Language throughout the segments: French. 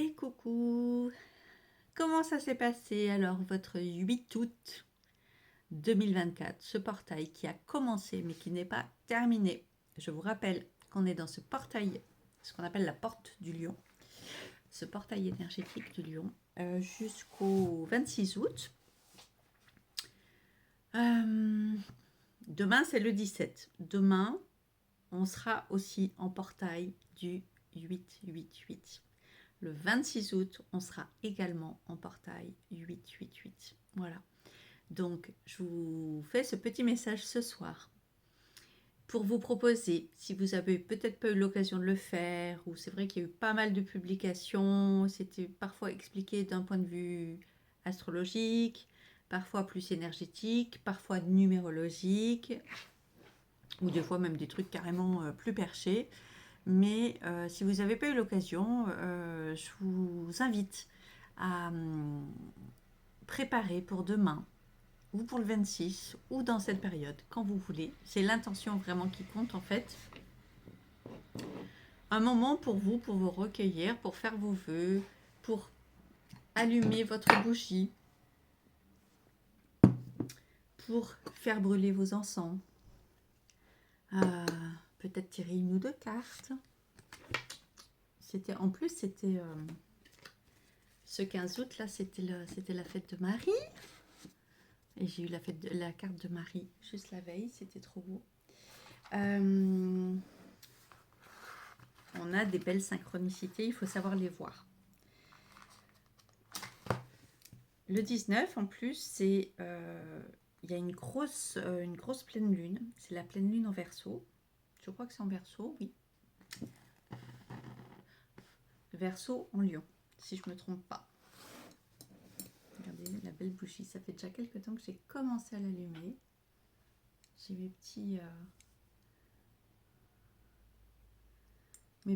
Et coucou! Comment ça s'est passé alors votre 8 août 2024, ce portail qui a commencé mais qui n'est pas terminé? Je vous rappelle qu'on est dans ce portail, ce qu'on appelle la porte du lion, ce portail énergétique du lion, jusqu'au 26 août. Demain c'est le 17. Demain on sera aussi en portail du 888. Le 26 août, on sera également en portail 888. Voilà. Donc, je vous fais ce petit message ce soir pour vous proposer, si vous avez peut-être pas eu l'occasion de le faire, ou c'est vrai qu'il y a eu pas mal de publications, c'était parfois expliqué d'un point de vue astrologique, parfois plus énergétique, parfois numérologique, ou des fois même des trucs carrément plus perchés. Mais si vous n'avez pas eu l'occasion, je vous invite à préparer pour demain ou pour le 26 ou dans cette période, quand vous voulez. C'est l'intention vraiment qui compte en fait. Un moment pour vous recueillir, pour faire vos vœux, pour allumer votre bougie, pour faire brûler vos encens. Peut-être tirer une ou deux cartes. En plus, c'était ce 15 août là, c'était la fête de Marie. Et j'ai eu la carte de Marie juste la veille, c'était trop beau. On a des belles synchronicités, il faut savoir les voir. Le 19 en plus, c'est il y a une grosse pleine lune. C'est la pleine lune en Verseau. Je crois que c'est en Verseau, oui. Verseau en Lion, si je ne me trompe pas. Regardez la belle bougie, ça fait déjà quelques temps que j'ai commencé à l'allumer. J'ai mes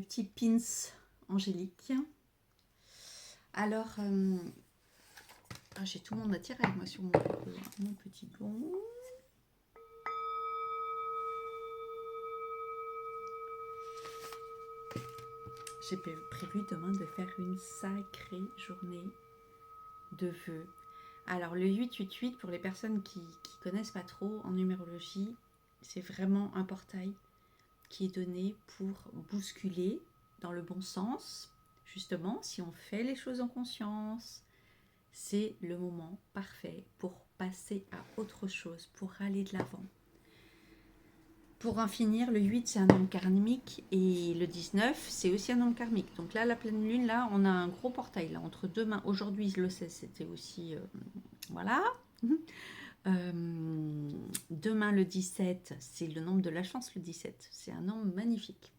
petits pins angéliques. Alors, j'ai tout le monde à tirer avec moi sur mon petit gong. J'ai prévu demain de faire une sacrée journée de vœux. Alors le 888, pour les personnes qui connaissent pas trop en numérologie, c'est vraiment un portail qui est donné pour bousculer dans le bon sens. Justement, si on fait les choses en conscience, c'est le moment parfait pour passer à autre chose, pour aller de l'avant. Pour en finir, le 8 c'est un nombre karmique et le 19 c'est aussi un nombre karmique. Donc là, la pleine lune, là, on a un gros portail. Là, entre demain, aujourd'hui, le 16, c'était aussi... voilà. Demain, le 17, c'est le nombre de la chance, le 17. C'est un nombre magnifique.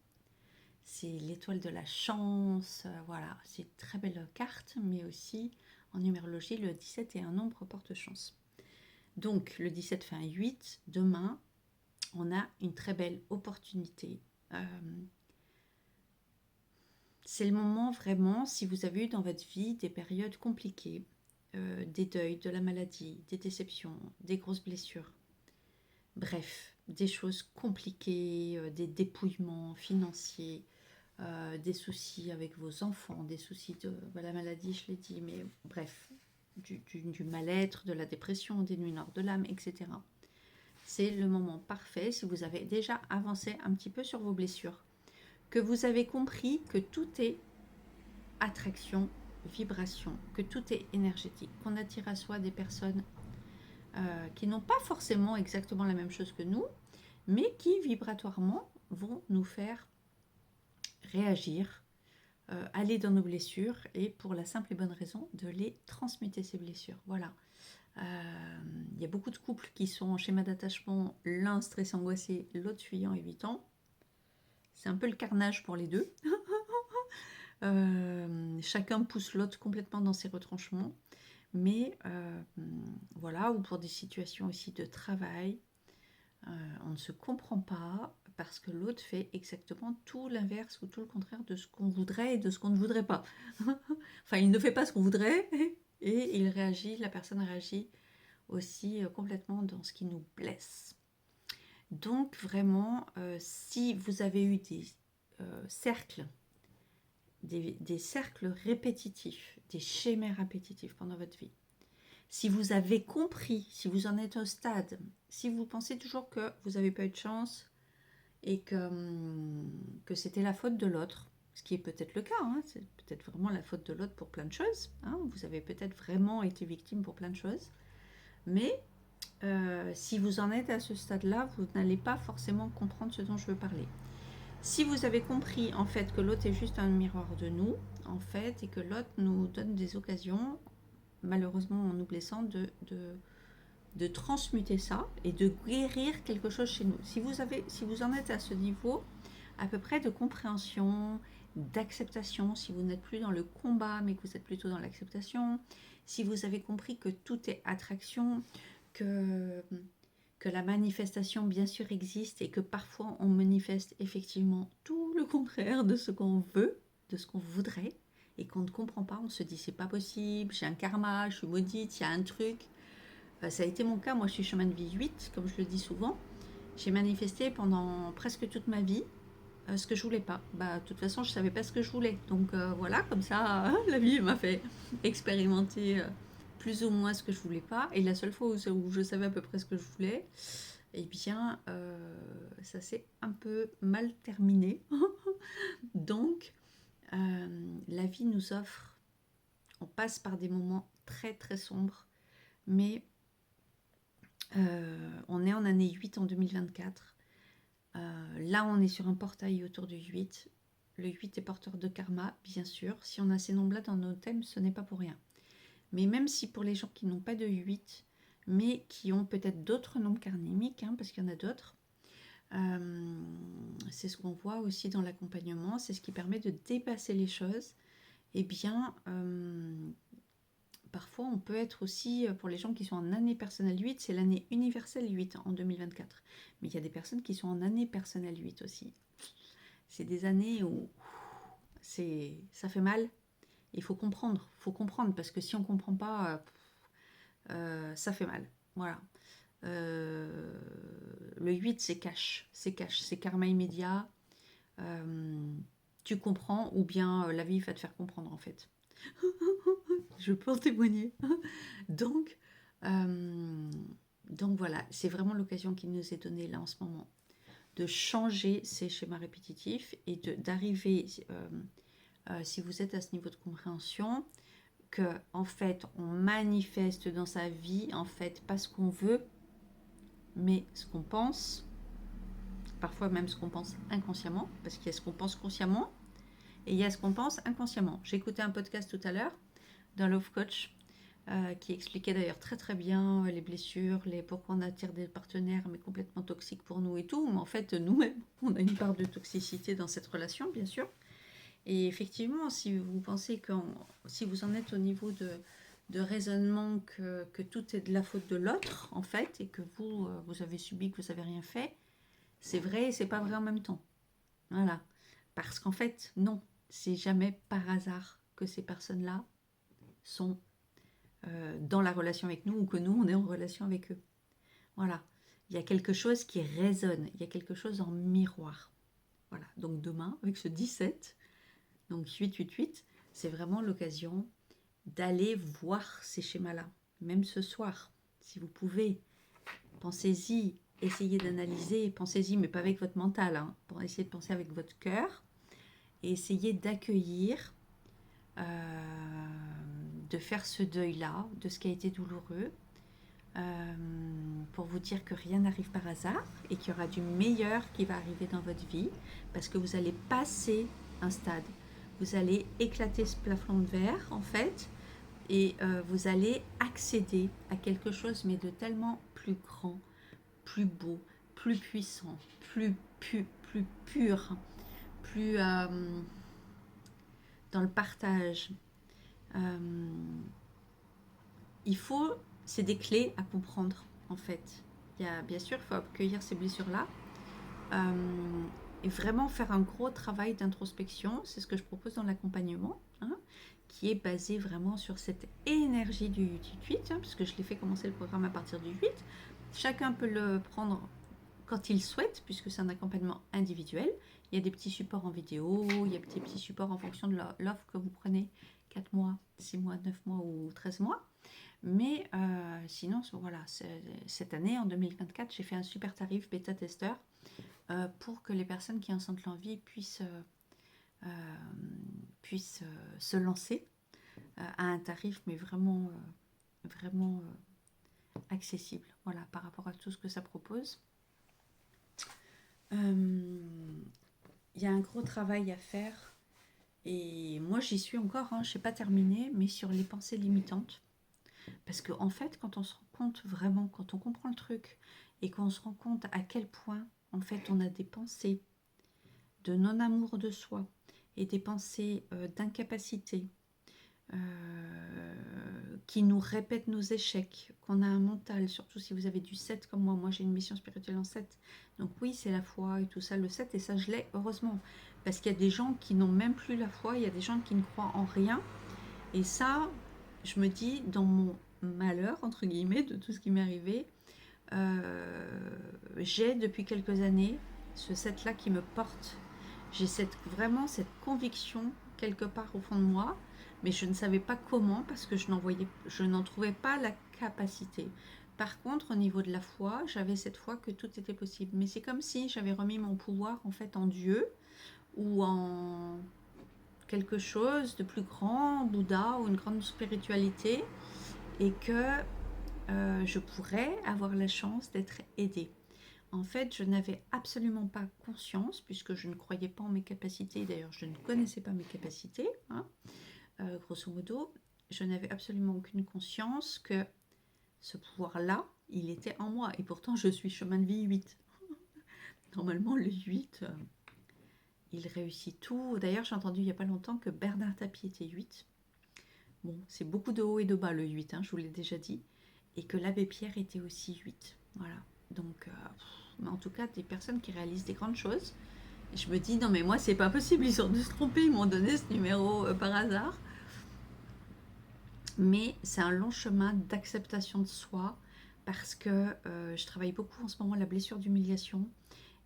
C'est l'étoile de la chance. Voilà, c'est une très belle carte, mais aussi, en numérologie, le 17 est un nombre porte-chance. Donc, le 17 fait un 8. Demain, on a une très belle opportunité. C'est le moment vraiment, si vous avez eu dans votre vie des périodes compliquées, des deuils, de la maladie, des déceptions, des grosses blessures, bref, des choses compliquées, des dépouillements financiers, des soucis avec vos enfants, des soucis de la maladie, je l'ai dit, mais bref, du mal-être, de la dépression, des nuits noires de l'âme, etc. C'est le moment parfait si vous avez déjà avancé un petit peu sur vos blessures, que vous avez compris que tout est attraction, vibration, que tout est énergétique, qu'on attire à soi des personnes qui n'ont pas forcément exactement la même chose que nous, mais qui vibratoirement vont nous faire réagir, aller dans nos blessures et pour la simple et bonne raison de les transmuter, ces blessures. Voilà. Il y a beaucoup de couples qui sont en schéma d'attachement, l'un stressé, angoissé, l'autre fuyant, évitant. C'est un peu le carnage pour les deux. Chacun pousse l'autre complètement dans ses retranchements. Mais voilà, ou pour des situations aussi de travail, on ne se comprend pas parce que l'autre fait exactement tout l'inverse ou tout le contraire de ce qu'on voudrait et de ce qu'on ne voudrait pas. Enfin, il ne fait pas ce qu'on voudrait et il réagit, la personne réagit aussi complètement dans ce qui nous blesse. Donc vraiment, si vous avez eu des cercles des cercles répétitifs, des schémas répétitifs pendant votre vie. Si vous avez compris, si vous en êtes au stade, si vous pensez toujours que vous n'avez pas eu de chance et que c'était la faute de l'autre, ce qui est peut-être le cas, hein, c'est peut-être vraiment la faute de l'autre pour plein de choses, hein, vous avez peut-être vraiment été victime pour plein de choses, mais si vous en êtes à ce stade-là, vous n'allez pas forcément comprendre ce dont je veux parler. Si vous avez compris en fait que l'autre est juste un miroir de nous, en fait, et que l'autre nous donne des occasions, malheureusement en nous blessant, de transmuter ça et de guérir quelque chose chez nous. Si vous en êtes à ce niveau, à peu près de compréhension, d'acceptation, si vous n'êtes plus dans le combat, mais que vous êtes plutôt dans l'acceptation, si vous avez compris que tout est attraction, que la manifestation bien sûr existe et que parfois on manifeste effectivement tout le contraire de ce qu'on veut, de ce qu'on voudrait, et qu'on ne comprend pas, on se dit c'est pas possible, j'ai un karma, je suis maudite, il y a un truc. Ça a été mon cas, moi je suis chemin de vie 8, comme je le dis souvent. J'ai manifesté pendant presque toute ma vie ce que je voulais pas. De toute façon, je savais pas ce que je voulais. Donc voilà, comme ça, la vie m'a fait expérimenter plus ou moins ce que je voulais pas. Et la seule fois où je savais à peu près ce que je voulais, eh bien, ça s'est un peu mal terminé. Donc, la vie nous offre, on passe par des moments très très sombres, mais on est en année 8 en 2024. Là, on est sur un portail autour du 8. Le 8 est porteur de karma, bien sûr. Si on a ces nombres-là dans nos thèmes, ce n'est pas pour rien. Mais même si pour les gens qui n'ont pas de 8, mais qui ont peut-être d'autres nombres karmiques, hein, parce qu'il y en a d'autres, c'est ce qu'on voit aussi dans l'accompagnement, c'est ce qui permet de dépasser les choses. Eh bien, parfois on peut être aussi, pour les gens qui sont en année personnelle 8, c'est l'année universelle 8 en 2024. Mais il y a des personnes qui sont en année personnelle 8 aussi. C'est des années où ça fait mal. Il faut comprendre, parce que si on ne comprend pas, ça fait mal. Voilà. Le 8, c'est cash, c'est karma immédiat. Tu comprends, ou bien la vie va te faire comprendre en fait. Je peux en témoigner. Donc, voilà, c'est vraiment l'occasion qui nous est donnée là en ce moment de changer ces schémas répétitifs et d'arriver, si vous êtes à ce niveau de compréhension, que en fait on manifeste dans sa vie en fait pas ce qu'on veut, mais ce qu'on pense, parfois même ce qu'on pense inconsciemment, parce qu'il y a ce qu'on pense consciemment et il y a ce qu'on pense inconsciemment. J'ai écouté un podcast tout à l'heure d'un love coach qui expliquait d'ailleurs très très bien les blessures, pourquoi on attire des partenaires mais complètement toxiques pour nous et tout, mais en fait nous-mêmes on a une part de toxicité dans cette relation bien sûr. Et effectivement, si vous pensez si vous en êtes au niveau de raisonnement que tout est de la faute de l'autre en fait, et que vous avez subi, que vous n'avez rien fait, c'est vrai et c'est pas vrai en même temps. Voilà. Parce qu'en fait, non, c'est jamais par hasard que ces personnes-là sont dans la relation avec nous ou que nous, on est en relation avec eux. Voilà. Il y a quelque chose qui résonne, il y a quelque chose en miroir. Voilà. Donc demain, avec ce 17, donc 888, c'est vraiment l'occasion d'aller voir ces schémas-là. Même ce soir, si vous pouvez, pensez-y, essayez d'analyser, pensez-y, mais pas avec votre mental, hein, pour essayer de penser avec votre cœur, et essayez d'accueillir, de faire ce deuil-là, de ce qui a été douloureux, pour vous dire que rien n'arrive par hasard et qu'il y aura du meilleur qui va arriver dans votre vie, parce que vous allez passer un stade, vous allez éclater ce plafond de verre en fait, et vous allez accéder à quelque chose mais de tellement plus grand, plus beau, plus puissant, plus pur, plus dans le partage. C'est des clés à comprendre en fait. Bien sûr, il faut accueillir ces blessures-là et vraiment faire un gros travail d'introspection. C'est ce que je propose dans l'accompagnement, hein, qui est basé vraiment sur cette énergie du 8, hein, puisque je l'ai fait commencer le programme à partir du 8. Chacun peut le prendre quand ils souhaitent, puisque c'est un accompagnement individuel. Il y a des petits supports en vidéo, il y a des petits supports en fonction de l'offre que vous prenez, 4 mois, 6 mois, 9 mois ou 13 mois. Mais sinon, voilà, cette année, en 2024, j'ai fait un super tarif bêta-testeur pour que les personnes qui en sentent l'envie puissent se lancer à un tarif, mais vraiment, vraiment accessible, voilà, par rapport à tout ce que ça propose. Il y a un gros travail à faire, et moi j'y suis encore, hein, je n'ai pas terminé, mais sur les pensées limitantes. Parce qu'en fait, quand on se rend compte vraiment, quand on comprend le truc, et qu'on se rend compte à quel point, en fait, on a des pensées de non-amour de soi, et des pensées d'incapacité, qui nous répètent nos échecs, qu'on a un mental, surtout si vous avez du 7 comme moi j'ai une mission spirituelle en 7, donc oui c'est la foi et tout ça, le 7, et ça je l'ai heureusement, parce qu'il y a des gens qui n'ont même plus la foi, il y a des gens qui ne croient en rien, et ça, je me dis, dans mon malheur, entre guillemets, de tout ce qui m'est arrivé, j'ai depuis quelques années ce 7 là qui me porte, j'ai vraiment cette conviction quelque part au fond de moi, mais je ne savais pas comment parce que je n'en trouvais pas la capacité. Par contre, au niveau de la foi, j'avais cette foi que tout était possible. Mais c'est comme si j'avais remis mon pouvoir en fait en Dieu ou en quelque chose de plus grand, Bouddha ou une grande spiritualité, et que je pourrais avoir la chance d'être aidée. En fait, je n'avais absolument pas conscience, puisque je ne croyais pas en mes capacités, d'ailleurs je ne connaissais pas mes capacités, hein, grosso modo, je n'avais absolument aucune conscience que ce pouvoir-là, il était en moi. Et pourtant, je suis chemin de vie 8. Normalement, le 8, il réussit tout. D'ailleurs, j'ai entendu il n'y a pas longtemps que Bernard Tapie était 8. Bon, c'est beaucoup de haut et de bas le 8, hein, je vous l'ai déjà dit. Et que l'abbé Pierre était aussi 8. Voilà. Donc, mais en tout cas, des personnes qui réalisent des grandes choses. Et je me dis, non mais moi, c'est pas possible, ils ont dû se tromper, ils m'ont donné ce numéro par hasard. Mais c'est un long chemin d'acceptation de soi, parce que je travaille beaucoup en ce moment la blessure d'humiliation,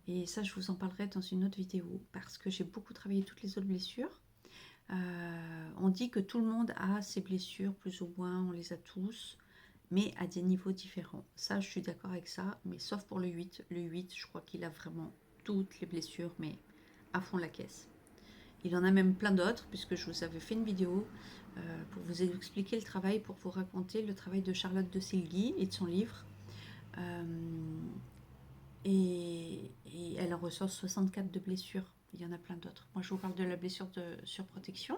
et ça je vous en parlerai dans une autre vidéo, parce que j'ai beaucoup travaillé toutes les autres blessures. On dit que tout le monde a ses blessures, plus ou moins, on les a tous, mais à des niveaux différents. Ça, je suis d'accord avec ça, mais sauf pour le 8. Le 8, je crois qu'il a vraiment toutes les blessures, mais à fond la caisse. Il en a même plein d'autres, puisque je vous avais fait une vidéo pour vous expliquer le travail, pour vous raconter le travail de Charlotte de Silguy et de son livre. Et elle en ressort 64 de blessures. Il y en a plein d'autres. Moi, je vous parle de la blessure de surprotection.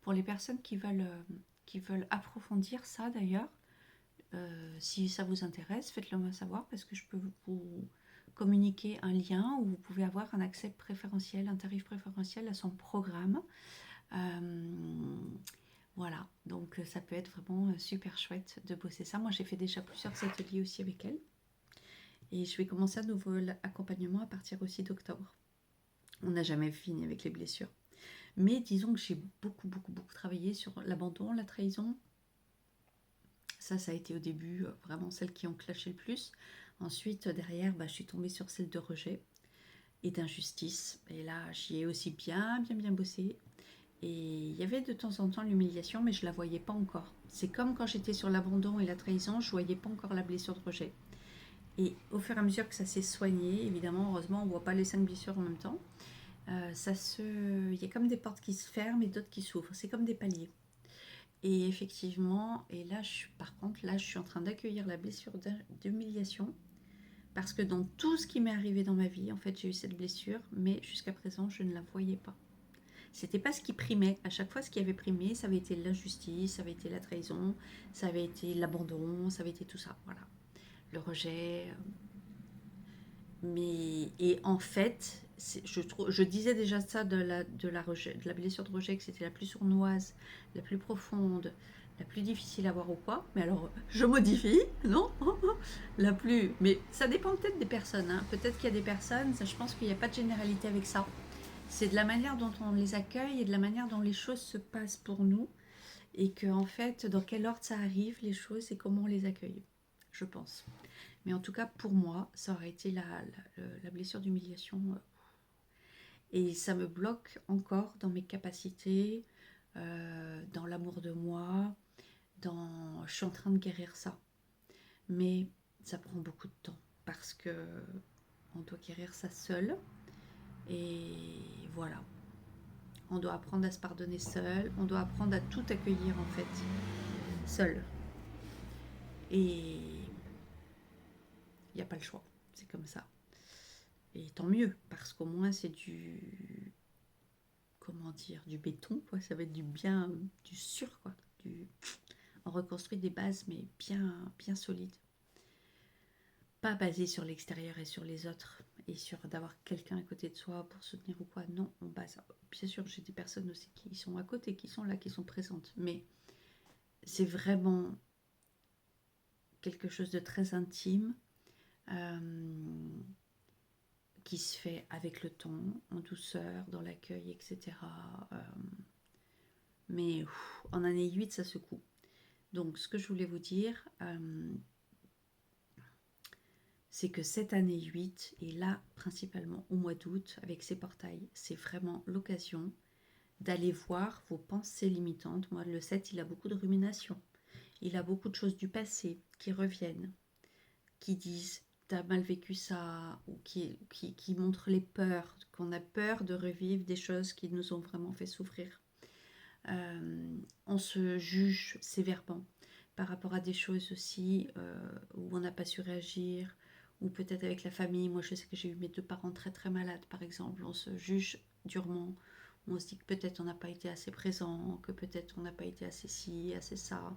Pour les personnes qui veulent approfondir ça, d'ailleurs, si ça vous intéresse, faites-le moi savoir, parce que je peux vous communiquer un lien où vous pouvez avoir un accès préférentiel, un tarif préférentiel à son programme. Voilà, donc ça peut être vraiment super chouette de bosser ça. Moi, j'ai fait déjà plusieurs ateliers aussi avec elle. Et je vais commencer un nouveau accompagnement à partir aussi d'octobre. On n'a jamais fini avec les blessures. Mais disons que j'ai beaucoup travaillé sur l'abandon, la trahison. Ça a été au début vraiment celles qui ont clashé le plus. Ensuite, derrière, je suis tombée sur celle de rejet et d'injustice. Et là, j'y ai aussi bien bossé. Et il y avait de temps en temps l'humiliation, mais je ne la voyais pas encore. C'est comme quand j'étais sur l'abandon et la trahison, je ne voyais pas encore la blessure de rejet. Et au fur et à mesure que ça s'est soigné, évidemment, heureusement, on ne voit pas les 5 blessures en même temps. Il y a comme des portes qui se ferment et d'autres qui s'ouvrent. C'est comme des paliers. Et effectivement, et là, par contre, je suis en train d'accueillir la blessure d'humiliation, parce que dans tout ce qui m'est arrivé dans ma vie, en fait, j'ai eu cette blessure, mais jusqu'à présent, je ne la voyais pas. C'était pas ce qui primait. À chaque fois, ce qui avait primé, ça avait été l'injustice, ça avait été la trahison, ça avait été l'abandon, ça avait été tout ça. Voilà, le rejet. Et en fait, je disais déjà ça de la blessure de rejet, que c'était la plus sournoise, la plus profonde, la plus difficile à voir ou quoi. Mais alors, je modifie, non? La plus. Mais ça dépend peut-être des personnes, hein. Peut-être qu'il y a des personnes, je pense qu'il n'y a pas de généralité avec ça. C'est de la manière dont on les accueille et de la manière dont les choses se passent pour nous. Et que, en fait, dans quel ordre ça arrive, les choses, et comment on les accueille, je pense. Mais en tout cas, pour moi, ça aurait été la blessure d'humiliation. Et ça me bloque encore dans mes capacités, dans l'amour de moi, je suis en train de guérir ça. Mais ça prend beaucoup de temps parce que on doit guérir ça seul. Et voilà. On doit apprendre à se pardonner seul. On doit apprendre à tout accueillir en fait, seul. Et il n'y a pas le choix. C'est comme ça. Et tant mieux, parce qu'au moins c'est du, comment dire, du béton, quoi. Ça va être du bien, du sûr, quoi. On reconstruit des bases, mais bien, bien solides. Pas basées sur l'extérieur et sur les autres, et sur d'avoir quelqu'un à côté de soi pour soutenir ou quoi. Non, on base. Bien sûr, j'ai des personnes aussi qui sont à côté, qui sont là, qui sont présentes, mais c'est vraiment quelque chose de très intime. Qui se fait avec le temps, en douceur, dans l'accueil, etc. Mais en année 8, ça secoue. Donc, ce que je voulais vous dire, c'est que cette année 8, et là, principalement au mois d'août, avec ces portails, c'est vraiment l'occasion d'aller voir vos pensées limitantes. Moi, le 7, il a beaucoup de rumination. Il a beaucoup de choses du passé qui reviennent, qui disent t'as mal vécu ça, ou qui montrent les peurs, qu'on a peur de revivre des choses qui nous ont vraiment fait souffrir. On se juge sévèrement par rapport à des choses aussi où on n'a pas su réagir, ou peut-être avec la famille. Moi, je sais que j'ai eu mes 2 parents très très malades, par exemple. On se juge durement. On se dit que peut-être on n'a pas été assez présent, que peut-être on n'a pas été assez ci, assez ça,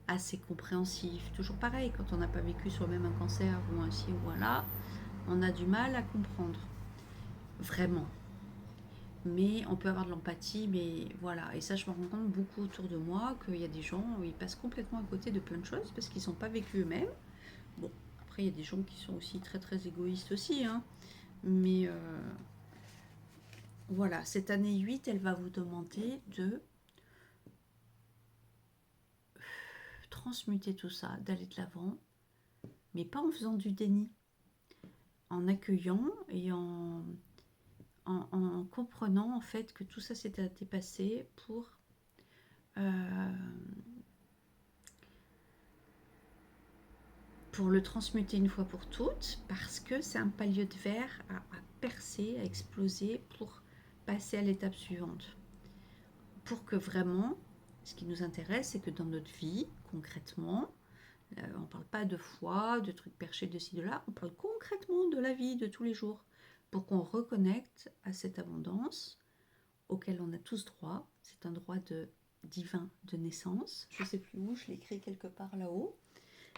assez compréhensif. Toujours pareil, quand on n'a pas vécu soi-même un cancer ou un ci ou un là, on a du mal à comprendre. Vraiment. Mais on peut avoir de l'empathie, mais voilà. Et ça, je me rends compte beaucoup autour de moi qu'il y a des gens où ils passent complètement à côté de plein de choses parce qu'ils n'ont pas vécu eux-mêmes. Bon, après, il y a des gens qui sont aussi très très égoïstes aussi, hein. Mais voilà, cette année 8, elle va vous demander de transmuter tout ça, d'aller de l'avant, mais pas en faisant du déni, en accueillant et en comprenant en fait que tout ça s'était dépassé euh, pour le transmuter une fois pour toutes, parce que c'est un palier de verre à percer, à exploser pour passer à l'étape suivante. Pour que vraiment, ce qui nous intéresse, c'est que dans notre vie, concrètement, on ne parle pas de foi, de trucs perchés de ci, de là, on parle concrètement de la vie de tous les jours, pour qu'on reconnecte à cette abondance auquel on a tous droit. C'est un droit divin de naissance. Je ne sais plus où, je l'ai écrit quelque part là-haut.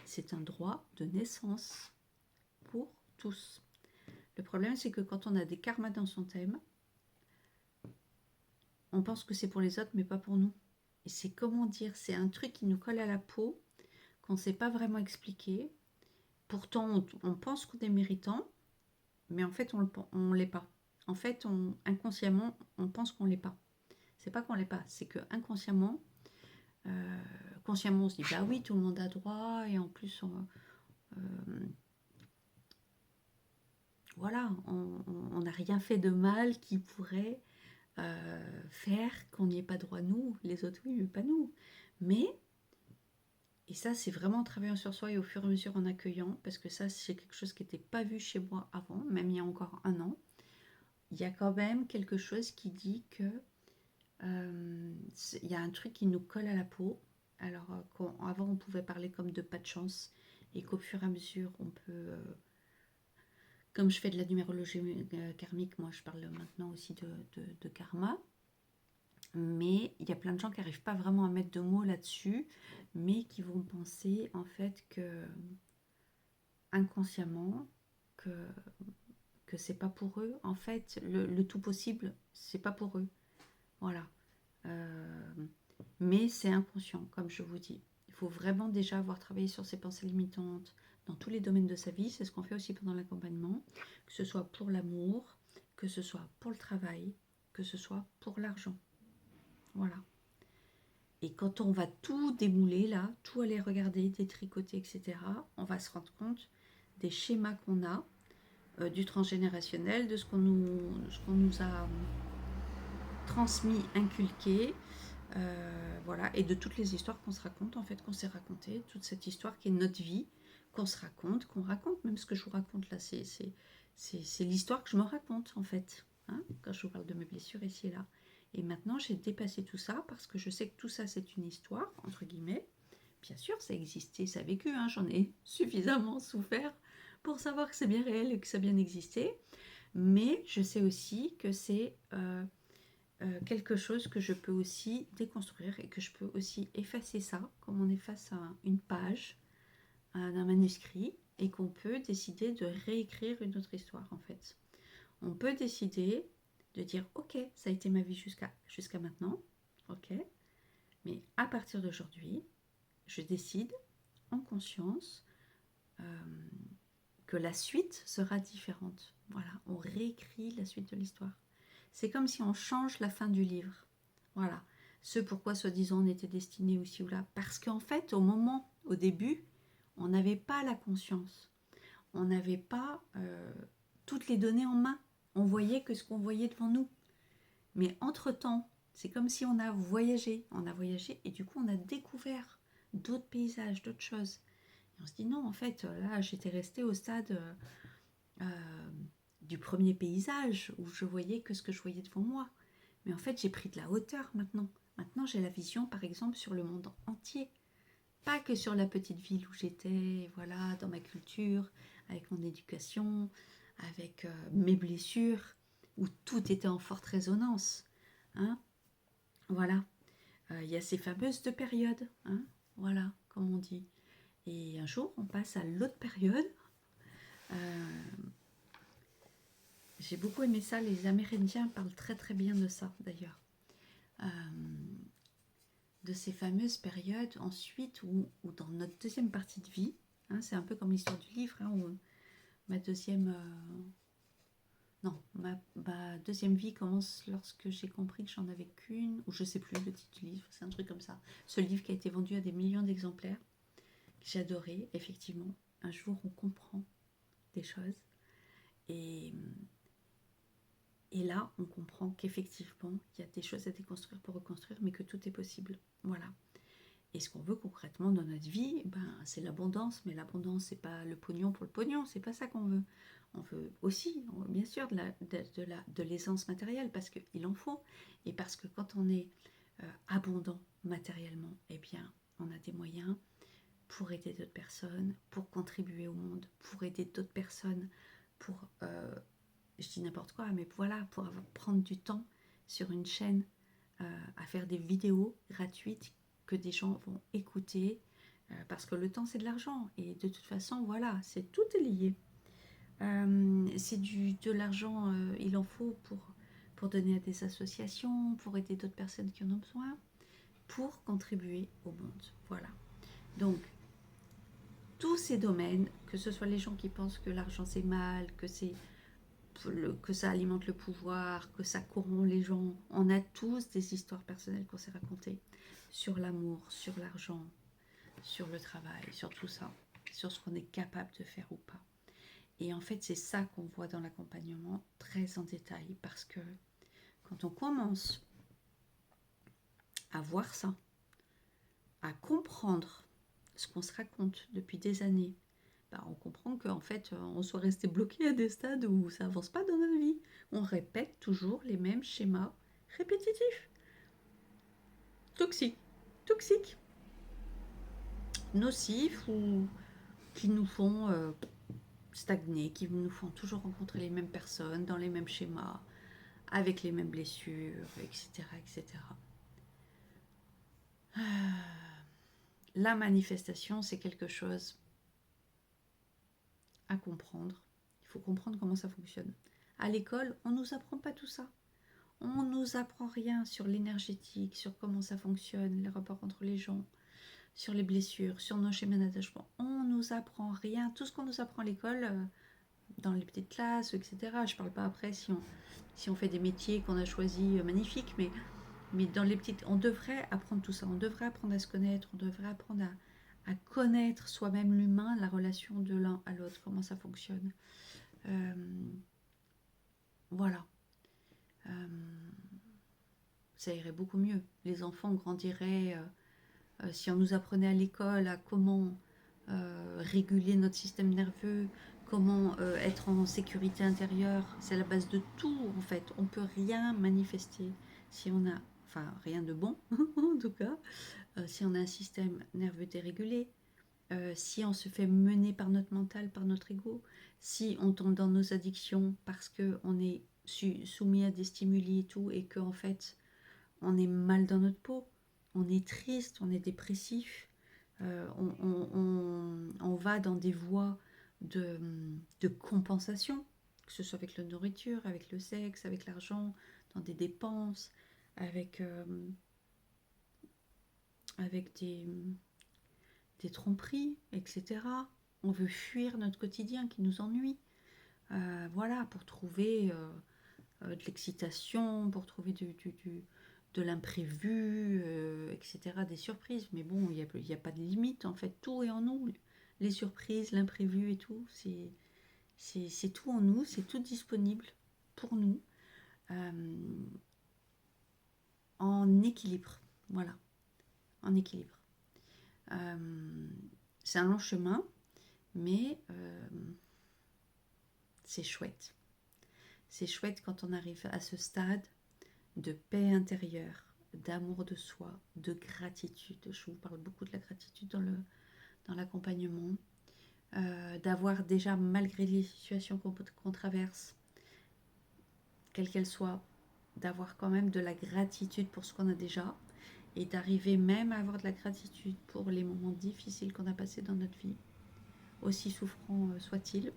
C'est un droit de naissance pour tous. Le problème, c'est que quand on a des karmas dans son thème, on pense que c'est pour les autres, mais pas pour nous. Et c'est comment dire, c'est un truc qui nous colle à la peau, qu'on ne sait pas vraiment expliquer. Pourtant, on pense qu'on est méritant, mais en fait, on ne l'est pas. En fait, inconsciemment, on pense qu'on ne l'est pas. C'est pas qu'on ne l'est pas, c'est que inconsciemment, consciemment, on se dit, bah oui, tout le monde a droit, et en plus, voilà, on n'a rien fait de mal qui pourrait faire qu'on n'y ait pas droit nous, les autres oui, mais pas nous. Mais, et ça c'est vraiment en travaillant sur soi et au fur et à mesure en accueillant, parce que ça c'est quelque chose qui n'était pas vu chez moi avant, même il y a encore un an, il y a quand même quelque chose qui dit que il y a un truc qui nous colle à la peau. Alors avant on pouvait parler comme de pas de chance, et qu'au fur et à mesure on peut... comme je fais de la numérologie karmique, moi je parle maintenant aussi de karma. Mais il y a plein de gens qui n'arrivent pas vraiment à mettre de mots là-dessus, mais qui vont penser en fait que inconsciemment que c'est pas pour eux. En fait, le tout possible, c'est pas pour eux. Voilà. Euh, mais c'est inconscient, comme je vous dis. Il faut vraiment déjà avoir travaillé sur ses pensées limitantes dans tous les domaines de sa vie. C'est ce qu'on fait aussi pendant l'accompagnement, que ce soit pour l'amour, que ce soit pour le travail, que ce soit pour l'argent. Voilà. Et quand on va tout démouler là, tout aller regarder, détricoter, etc., on va se rendre compte des schémas qu'on a, du transgénérationnel, de ce qu'on nous a transmis, inculqué, voilà, et de toutes les histoires qu'on se raconte, en fait, qu'on s'est racontées, toute cette histoire qui est notre vie, qu'on se raconte, qu'on raconte, même ce que je vous raconte là, c'est l'histoire que je me raconte, en fait, hein, quand je vous parle de mes blessures ici et là. Et maintenant, j'ai dépassé tout ça, parce que je sais que tout ça, c'est une histoire, entre guillemets. Bien sûr, ça existait, ça a vécu, hein, j'en ai suffisamment souffert pour savoir que c'est bien réel et que ça a bien existé. Mais je sais aussi que c'est quelque chose que je peux aussi déconstruire et que je peux aussi effacer ça, comme on efface une page d'un manuscrit, et qu'on peut décider de réécrire une autre histoire, en fait. On peut décider de dire, ok, ça a été ma vie jusqu'à maintenant, ok, mais à partir d'aujourd'hui, je décide en conscience que la suite sera différente. Voilà, on réécrit la suite de l'histoire. C'est comme si on change la fin du livre. Voilà, ce pourquoi soi-disant on était destiné aussi ou là. Parce qu'en fait, au début, on n'avait pas la conscience. On n'avait pas toutes les données en main. On voyait que ce qu'on voyait devant nous. Mais entre-temps, c'est comme si on a voyagé. On a voyagé et du coup, on a découvert d'autres paysages, d'autres choses. Et on se dit non, en fait, là, j'étais restée au stade du premier paysage où je voyais que ce que je voyais devant moi. Mais en fait, j'ai pris de la hauteur maintenant. Maintenant, j'ai la vision, par exemple, sur le monde entier. Pas que sur la petite ville où j'étais, voilà, dans ma culture, avec mon éducation, avec mes blessures, où tout était en forte résonance. Hein, voilà. Il y a ces fameuses deux périodes. Hein, voilà, comme on dit. Et un jour, on passe à l'autre période. Euh, J'ai beaucoup aimé ça. Les Amérindiens parlent très très bien de ça, d'ailleurs. Euh, de ces fameuses périodes ensuite où dans notre deuxième partie de vie, hein, c'est un peu comme l'histoire du livre, hein, où ma deuxième... non, ma deuxième vie commence lorsque j'ai compris que j'en avais qu'une, ou je sais plus le titre du livre, c'est un truc comme ça. Ce livre qui a été vendu à des millions d'exemplaires, que j'ai adoré, effectivement. Un jour, on comprend des choses. Et là, on comprend qu'effectivement, il y a des choses à déconstruire pour reconstruire, mais que tout est possible. Voilà. Et ce qu'on veut concrètement dans notre vie, ben, c'est l'abondance. Mais l'abondance, c'est pas le pognon pour le pognon, c'est pas ça qu'on veut. On veut aussi, bien sûr, de l'aisance matérielle, parce qu'il en faut. Et parce que quand on est abondant matériellement, eh bien, on a des moyens pour aider d'autres personnes, pour contribuer au monde, pour aider d'autres personnes, pour, je dis n'importe quoi, mais voilà, pour prendre du temps sur une chaîne à faire des vidéos gratuites que des gens vont écouter, parce que le temps c'est de l'argent, et de toute façon, voilà, tout est lié. C'est de l'argent, il en faut pour donner à des associations, pour aider d'autres personnes qui en ont besoin, pour contribuer au monde. Voilà. Donc, tous ces domaines, que ce soit les gens qui pensent que l'argent c'est mal, que ça alimente le pouvoir, que ça corrompt les gens, on a tous des histoires personnelles qu'on s'est racontées sur l'amour, sur l'argent, sur le travail, sur tout ça, sur ce qu'on est capable de faire ou pas. Et en fait, c'est ça qu'on voit dans l'accompagnement très en détail, parce que quand on commence à voir ça, à comprendre ce qu'on se raconte depuis des années, bah, on comprend qu'en fait, on soit resté bloqué à des stades où ça avance pas dans notre vie. On répète toujours les mêmes schémas répétitifs, toxiques, nocifs, ou qui nous font stagner, qui nous font toujours rencontrer les mêmes personnes, dans les mêmes schémas, avec les mêmes blessures, etc. etc. La manifestation, c'est quelque chose à comprendre. Il faut comprendre comment ça fonctionne. À l'école, on ne nous apprend pas tout ça. On ne nous apprend rien sur l'énergétique, sur comment ça fonctionne, les rapports entre les gens, sur les blessures, sur nos schémas d'attachement. On ne nous apprend rien. Tout ce qu'on nous apprend à l'école, dans les petites classes, etc. Je ne parle pas après si on fait des métiers qu'on a choisis magnifiques, mais dans les petites... On devrait apprendre tout ça. On devrait apprendre à se connaître. On devrait apprendre à connaître soi-même l'humain, la relation de l'un à l'autre, comment ça fonctionne. Voilà. Ça irait beaucoup mieux. Les enfants grandiraient, si on nous apprenait à l'école à comment réguler notre système nerveux, comment être en sécurité intérieure, c'est la base de tout en fait. On ne peut rien manifester si on a, enfin rien de bon en tout cas, si on a un système nerveux dérégulé, si on se fait mener par notre mental, par notre ego, si on tombe dans nos addictions parce qu'on est soumis à des stimuli et tout, et qu'en fait on est mal dans notre peau, on est triste, on est dépressif, on va dans des voies de compensation, que ce soit avec la nourriture, avec le sexe, avec l'argent, dans des dépenses, avec des tromperies, etc. On veut fuir notre quotidien qui nous ennuie. Voilà, pour trouver de l'excitation, pour trouver de l'imprévu, etc., des surprises. Mais bon, il n'y a pas de limite, en fait. Tout est en nous. Les surprises, l'imprévu et tout, c'est tout en nous, c'est tout disponible pour nous, en équilibre. Voilà, en équilibre. C'est un long chemin, mais c'est chouette. C'est chouette quand on arrive à ce stade de paix intérieure, d'amour de soi, de gratitude. Je vous parle beaucoup de la gratitude dans l'accompagnement. D'avoir déjà, malgré les situations qu'on traverse, quelles qu'elles soient, d'avoir quand même de la gratitude pour ce qu'on a déjà, et d'arriver même à avoir de la gratitude pour les moments difficiles qu'on a passés dans notre vie, aussi souffrants soient-ils.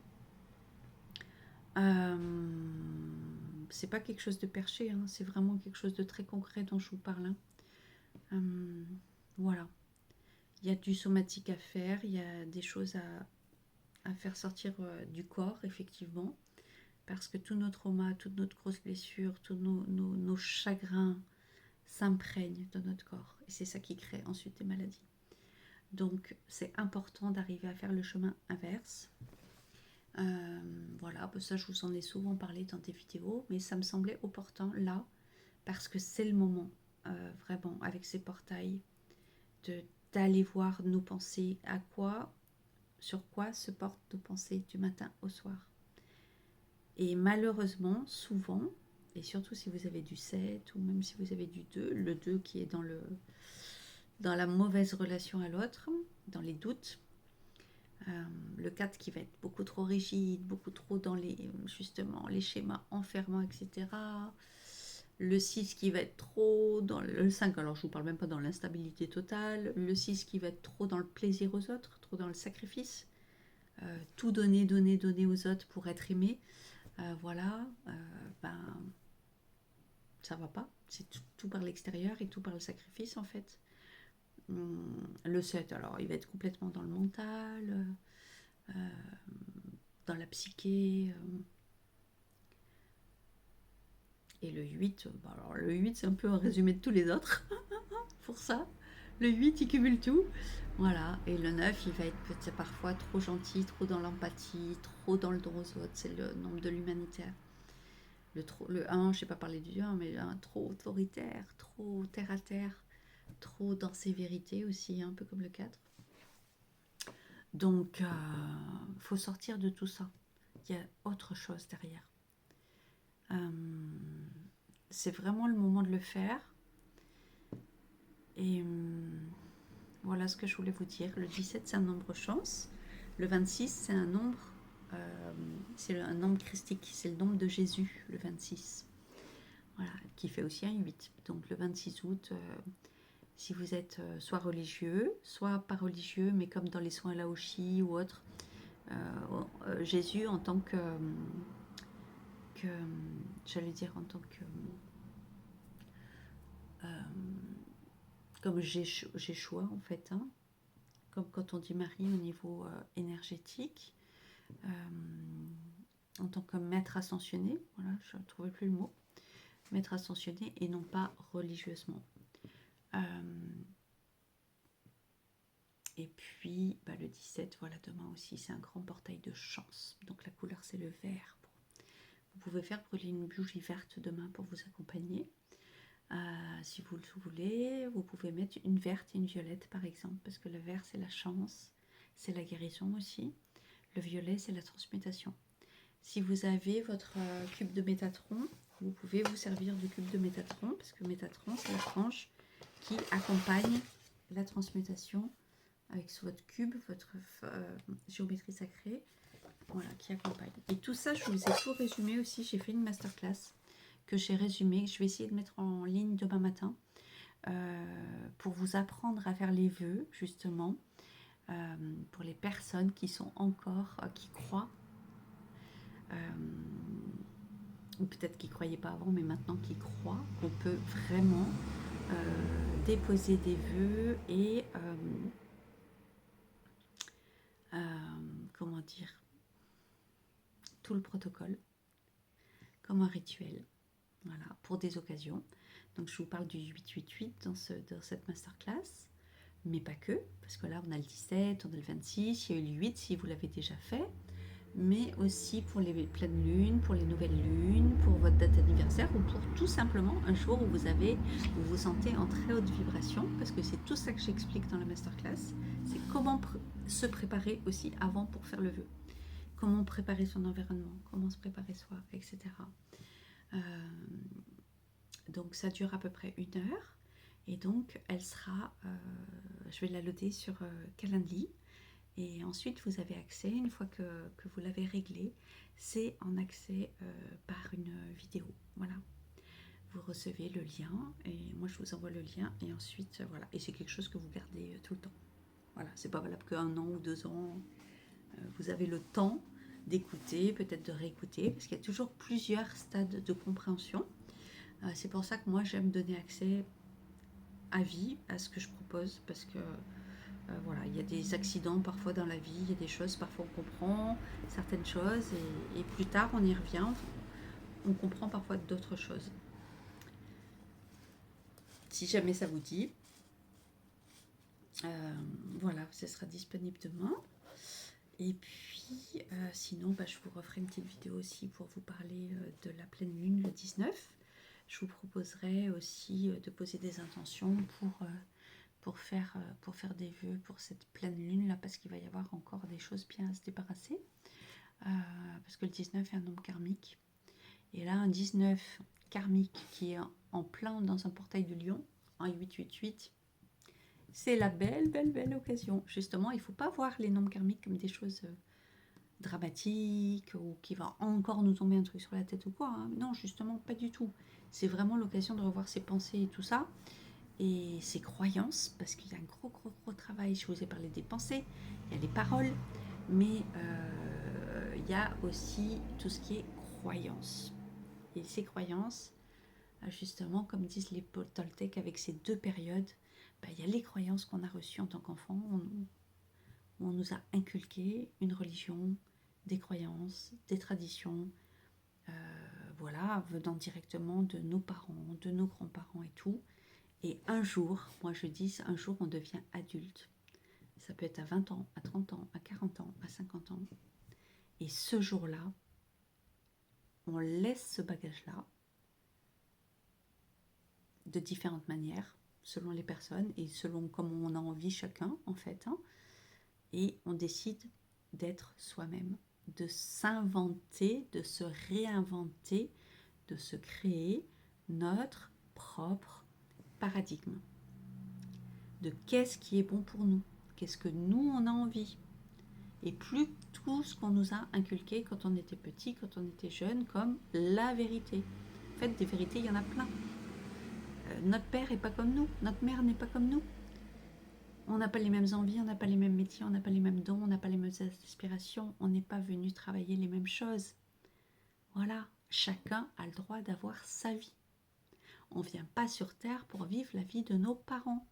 C'est pas quelque chose de perché, hein, c'est vraiment quelque chose de très concret dont je vous parle. Voilà. Il y a du somatique à faire, il y a des choses à faire sortir du corps, effectivement, parce que tous nos traumas, toutes nos grosses blessures, tous nos chagrins s'imprègnent dans notre corps. Et c'est ça qui crée ensuite des maladies. Donc, c'est important d'arriver à faire le chemin inverse. Voilà, ça je vous en ai souvent parlé dans des vidéos, mais ça me semblait opportun là, parce que c'est le moment, vraiment, avec ces portails, d'aller voir nos pensées, sur quoi se portent nos pensées du matin au soir. Et malheureusement, souvent, et surtout si vous avez du 7 ou même si vous avez du 2, le 2 qui est dans la mauvaise relation à l'autre, dans les doutes, le 4 qui va être beaucoup trop rigide, beaucoup trop dans justement les schémas enfermants, etc. Le 6 qui va être trop dans le 5, alors je vous parle même pas dans l'instabilité totale. Le 6 qui va être trop dans le plaisir aux autres, trop dans le sacrifice. Tout donner, donner, donner aux autres pour être aimé. Voilà, ben ça va pas. C'est tout par l'extérieur et tout par le sacrifice en fait. Le 7, alors il va être complètement dans le mental, dans la psyché. Et le 8, bah alors le 8 c'est un peu un résumé de tous les autres. Pour ça, le 8 il cumule tout. Voilà, et le 9 il va être peut-être parfois trop gentil, trop dans l'empathie, trop dans le don aux autres, c'est le nombre de l'humanitaire. Le 1, je sais pas parler du 1, mais le 1 trop autoritaire, trop terre à terre, trop dans ses vérités aussi, un peu comme le 4. Donc, faut sortir de tout ça. Il y a autre chose derrière. C'est vraiment le moment de le faire. Et voilà ce que je voulais vous dire. Le 17, c'est un nombre chance. Le 26, c'est un nombre, un nombre christique. C'est le nombre de Jésus, le 26. Voilà, qui fait aussi un 8. Donc le 26 août, si vous êtes soit religieux, soit pas religieux, mais comme dans les soins Laoshi ou autres, Jésus en tant que j'allais dire en tant que comme Jéchoua en fait, hein, comme quand on dit Marie au niveau énergétique, en tant que maître ascensionné, voilà, je ne trouvais plus le mot, maître ascensionné et non pas religieusement. Et puis le 17, voilà, demain aussi, c'est un grand portail de chance. Donc la couleur, c'est le vert. Vous pouvez faire brûler une bougie verte demain pour vous accompagner. Si vous le voulez, vous pouvez mettre une verte et une violette par exemple, parce que le vert c'est la chance, c'est la guérison aussi. Le violet c'est la transmutation. Si vous avez votre cube de Métatron, vous pouvez vous servir du cube de Métatron, parce que Métatron c'est la tranche qui accompagne la transmutation avec sur votre cube, votre géométrie sacrée, voilà, qui accompagne. Et tout ça, je vous ai tout résumé aussi, j'ai fait une masterclass que j'ai résumé, je vais essayer de mettre en ligne demain matin pour vous apprendre à faire les vœux justement pour les personnes qui sont encore, qui croient ou peut-être qui ne croyaient pas avant mais maintenant qui croient qu'on peut vraiment déposer des vœux et comment dire, tout le protocole comme un rituel. Voilà, pour des occasions. Donc je vous parle du 888 dans cette masterclass, mais pas que, parce que là on a le 17, on a le 26, il y a eu le 8 si vous l'avez déjà fait, mais aussi pour les pleines lunes, pour les nouvelles lunes, pour votre date d'anniversaire ou pour tout simplement un jour où vous vous sentez en très haute vibration, parce que c'est tout ça que j'explique dans la masterclass, c'est comment se préparer aussi avant pour faire le vœu, comment préparer son environnement, comment se préparer soi, etc. Donc ça dure à peu près 1 heure et donc elle sera, je vais la loader sur Calendly et ensuite vous avez accès, une fois que vous l'avez réglé, c'est en accès par une vidéo, voilà. Vous recevez le lien et moi je vous envoie le lien et ensuite voilà, et c'est quelque chose que vous gardez tout le temps. Voilà, c'est pas valable qu'un an ou 2 ans, vous avez le temps d'écouter, peut-être de réécouter, parce qu'il y a toujours plusieurs stades de compréhension. C'est pour ça que moi j'aime donner accès à vie à ce que je propose, parce que voilà, il y a des accidents parfois dans la vie, il y a des choses, parfois on comprend certaines choses et plus tard on y revient, on comprend parfois d'autres choses. Si jamais ça vous dit, voilà, ce sera disponible demain. Et puis sinon je vous referai une petite vidéo aussi pour vous parler de la pleine lune le 19. Je vous proposerai aussi de poser des intentions pour faire des vœux pour cette pleine lune là, parce qu'il va y avoir encore des choses bien à se débarrasser, parce que le 19 est un nombre karmique et là un 19 karmique qui est en plein dans un portail de lion, en 888, c'est la belle occasion. Justement, il ne faut pas voir les nombres karmiques comme des choses dramatiques ou qui va encore nous tomber un truc sur la tête ou quoi, hein. Non, justement pas du tout. C'est vraiment l'occasion de revoir ses pensées et tout ça et ses croyances, parce qu'il y a un gros travail. Je vous ai parlé des pensées, il y a les paroles, mais il y a aussi tout ce qui est croyances. Et ces croyances, justement, comme disent les Toltecs, avec ces 2 périodes, il y a les croyances qu'on a reçues en tant qu'enfant, on nous a inculqué une religion, des croyances, des traditions, voilà, venant directement de nos parents, de nos grands-parents et tout. Et un jour, moi je dis, un jour on devient adulte. Ça peut être à 20 ans, à 30 ans, à 40 ans, à 50 ans. Et ce jour-là, on laisse ce bagage-là de différentes manières, selon les personnes et selon comment on a envie chacun, en fait. Hein. Et on décide d'être soi-même, de s'inventer, de se réinventer, de se créer notre propre paradigme. De qu'est-ce qui est bon pour nous, qu'est-ce que nous on a envie, et plus tout ce qu'on nous a inculqué quand on était petit, quand on était jeune, comme la vérité. En fait, des vérités, il y en a plein. Notre père n'est pas comme nous, notre mère n'est pas comme nous. On n'a pas les mêmes envies, on n'a pas les mêmes métiers, on n'a pas les mêmes dons, on n'a pas les mêmes aspirations, on n'est pas venu travailler les mêmes choses. Voilà, chacun a le droit d'avoir sa vie. On ne vient pas sur Terre pour vivre la vie de nos parents.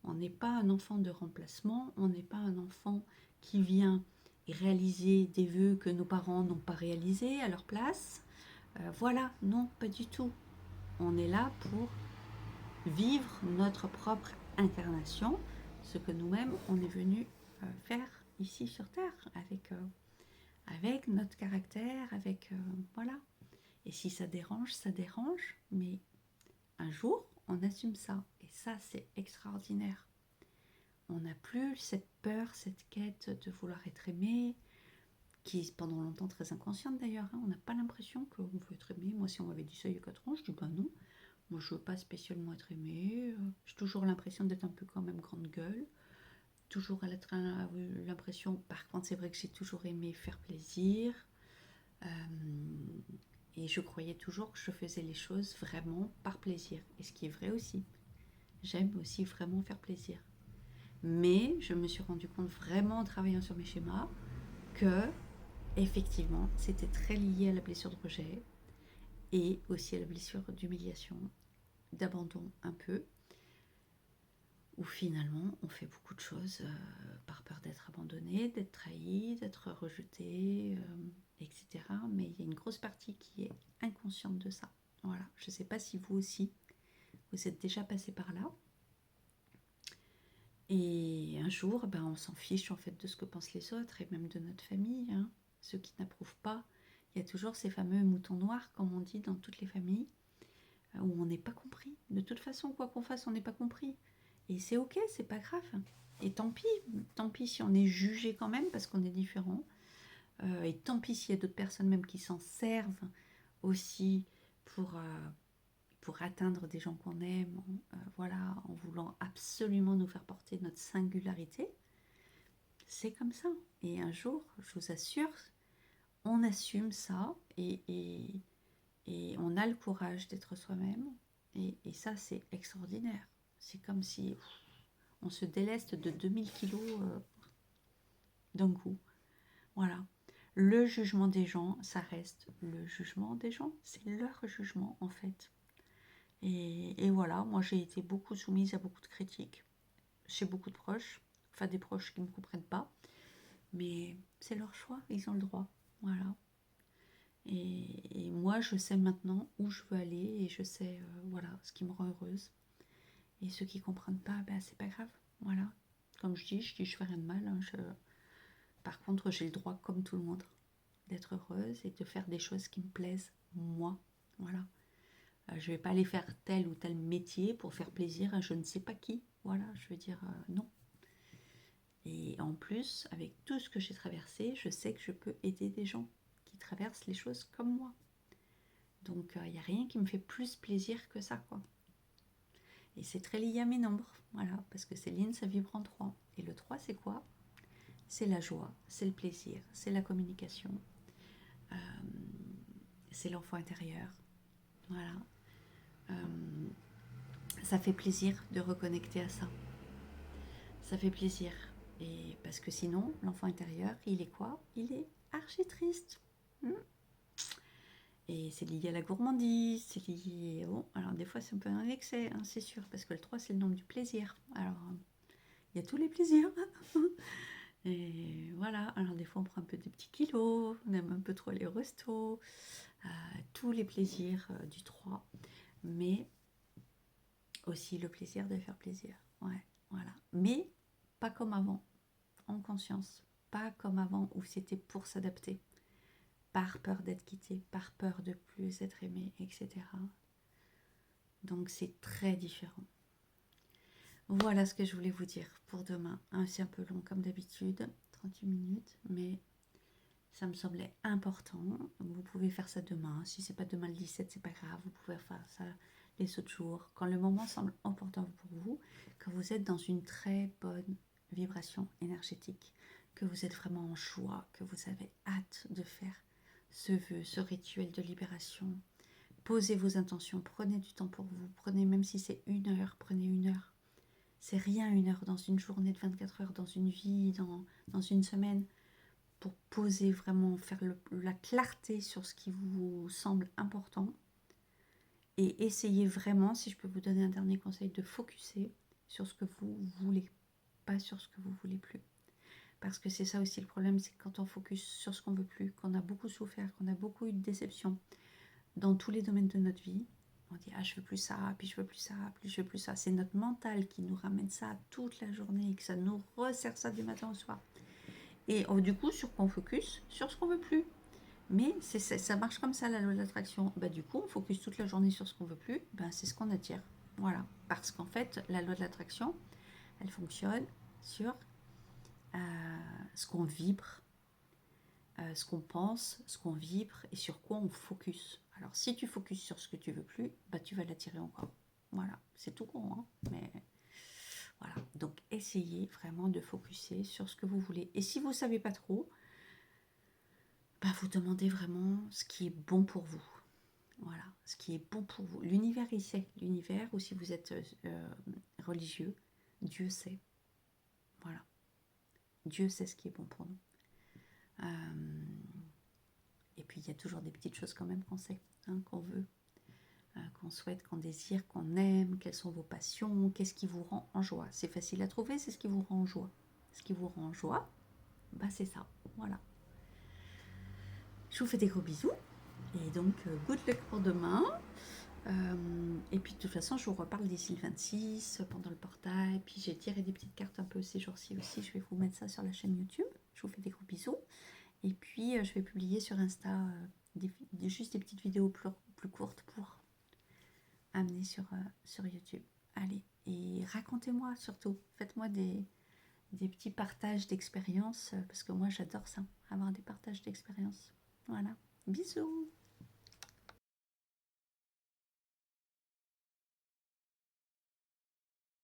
On n'est pas un enfant de remplacement, on n'est pas un enfant qui vient réaliser des vœux que nos parents n'ont pas réalisés à leur place. Voilà, non, pas du tout. On est là pour vivre notre propre incarnation ce que nous-mêmes, on est venu faire ici sur Terre, avec notre caractère, voilà. Et si ça dérange, mais un jour, on assume ça. Et ça, c'est extraordinaire. On n'a plus cette peur, cette quête de vouloir être aimé, qui est pendant longtemps très inconsciente d'ailleurs. Hein. On n'a pas l'impression qu'on veut être aimé. Moi, si on m'avait dit ça il y a 4 ans, je dis bah non. Moi, je veux pas spécialement être aimée. J'ai toujours l'impression d'être un peu quand même grande gueule. Toujours l'impression, par contre, c'est vrai que j'ai toujours aimé faire plaisir. Et je croyais toujours que je faisais les choses vraiment par plaisir. Et ce qui est vrai aussi. J'aime aussi vraiment faire plaisir. Mais je me suis rendu compte vraiment en travaillant sur mes schémas que, effectivement, c'était très lié à la blessure de rejet et aussi à la blessure d'humiliation, d'abandon un peu, où finalement on fait beaucoup de choses par peur d'être abandonné, d'être trahi, d'être rejeté, etc. Mais il y a une grosse partie qui est inconsciente de ça. Voilà, je ne sais pas si vous aussi, vous êtes déjà passé par là. Et un jour, ben, on s'en fiche en fait de ce que pensent les autres et même de notre famille. Hein. Ceux qui n'approuvent pas, il y a toujours ces fameux moutons noirs, comme on dit dans toutes les familles, où on n'est pas compris. De toute façon, quoi qu'on fasse, on n'est pas compris. Et c'est ok, c'est pas grave. Et tant pis si on est jugé quand même parce qu'on est différent. Et tant pis s'il y a d'autres personnes même qui s'en servent aussi pour atteindre des gens qu'on aime, voilà, en voulant absolument nous faire porter notre singularité. C'est comme ça. Et un jour, je vous assure, on assume ça et on a le courage d'être soi-même. Et ça, c'est extraordinaire. C'est comme si on se déleste de 2000 kilos d'un coup. Voilà. Le jugement des gens, ça reste le jugement des gens. C'est leur jugement, en fait. Et voilà, moi, j'ai été beaucoup soumise à beaucoup de critiques chez beaucoup de proches. Enfin, des proches qui ne me comprennent pas. Mais c'est leur choix, ils ont le droit. Voilà. Et moi, je sais maintenant où je veux aller et je sais voilà, ce qui me rend heureuse. Et ceux qui ne comprennent pas, ben, c'est pas grave. Voilà. Comme je dis, je fais rien de mal. Hein. Par contre, j'ai le droit, comme tout le monde, d'être heureuse et de faire des choses qui me plaisent, moi. Voilà. Je ne vais pas aller faire tel ou tel métier pour faire plaisir à je ne sais pas qui. Voilà, je veux dire, non. Et en plus, avec tout ce que j'ai traversé, je sais que je peux aider des gens qui traversent les choses comme moi. Donc, il n'y a rien qui me fait plus plaisir que ça, quoi. Et c'est très lié à mes nombres, voilà, parce que Céline, ça vibre en 3. Et le 3, c'est quoi? C'est la joie, c'est le plaisir, c'est la communication, euh, c'est l'enfant intérieur. Voilà. Ça fait plaisir de reconnecter à ça. Ça fait plaisir. Et parce que sinon, l'enfant intérieur, il est quoi? Il est archi triste. Et c'est lié à la gourmandise, c'est lié... Bon, alors des fois c'est un peu un excès, hein, c'est sûr, parce que le 3 c'est le nombre du plaisir. Alors, il y a tous les plaisirs. Et voilà, alors des fois on prend un peu des petits kilos, on aime un peu trop les restos, tous les plaisirs du 3, mais aussi le plaisir de faire plaisir. Ouais, voilà. Mais pas comme avant, en conscience. Pas comme avant où c'était pour s'adapter. Par peur d'être quitté, par peur de plus être aimé, etc. Donc c'est très différent. Voilà ce que je voulais vous dire pour demain. C'est un peu long comme d'habitude, 38 minutes, mais ça me semblait important. Vous pouvez faire ça demain. Si c'est pas demain le 17, c'est pas grave. Vous pouvez faire ça les autres jours. Quand le moment semble important pour vous, quand vous êtes dans une très bonne vibration énergétique, que vous êtes vraiment en joie, que vous avez hâte de faire ce vœu, ce rituel de libération. Posez vos intentions, prenez du temps pour vous. Prenez, même si c'est 1 heure, prenez 1 heure. C'est rien 1 heure dans une journée de 24 heures, dans une vie, dans une semaine, pour poser vraiment, faire la clarté sur ce qui vous semble important. Et essayez vraiment, si je peux vous donner un dernier conseil, de focuser sur ce que vous voulez, pas sur ce que vous voulez plus. Parce que c'est ça aussi le problème, c'est que quand on focus sur ce qu'on veut plus, qu'on a beaucoup souffert, qu'on a beaucoup eu de déceptions dans tous les domaines de notre vie, On dit, ah, je veux plus ça, puis je veux plus ça, puis je veux plus ça. C'est notre mental qui nous ramène ça toute la journée et que ça nous resserre ça du matin au soir. Et du coup, sur quoi on focus? Sur ce qu'on veut plus. Mais ça marche comme ça, la loi de l'attraction. Bah, du coup, on focus toute la journée sur ce qu'on veut plus, ben, c'est ce qu'on attire. Voilà. Parce qu'en fait, la loi de l'attraction, elle fonctionne sur ce qu'on vibre, ce qu'on pense, ce qu'on vibre et sur quoi on focus. Alors, si tu focuses sur ce que tu veux plus, bah, tu vas l'attirer encore. Voilà, c'est tout con, hein, mais voilà. Donc, essayez vraiment de focuser sur ce que vous voulez. Et si vous ne savez pas trop, bah, vous demandez vraiment ce qui est bon pour vous. Voilà, ce qui est bon pour vous. L'univers, il sait. L'univers, ou si vous êtes religieux, Dieu sait. Voilà. Dieu sait ce qui est bon pour nous. Et puis, il y a toujours des petites choses quand même qu'on sait, hein, qu'on veut, qu'on souhaite, qu'on désire, qu'on aime, quelles sont vos passions, qu'est-ce qui vous rend en joie. C'est facile à trouver, c'est ce qui vous rend en joie. Ce qui vous rend en joie, bah, c'est ça. Voilà. Je vous fais des gros bisous. Et donc, good luck pour demain. Et puis de toute façon, je vous reparle d'ici le 26 pendant le portail. Puis j'ai tiré des petites cartes un peu ces jours-ci aussi. Je vais vous mettre ça sur la chaîne YouTube. Je vous fais des gros bisous. Et puis je vais publier sur Insta juste des petites vidéos plus courtes pour amener sur YouTube. Allez, et racontez-moi surtout. Faites-moi des petits partages d'expériences parce que moi j'adore ça, avoir des partages d'expériences. Voilà, bisous.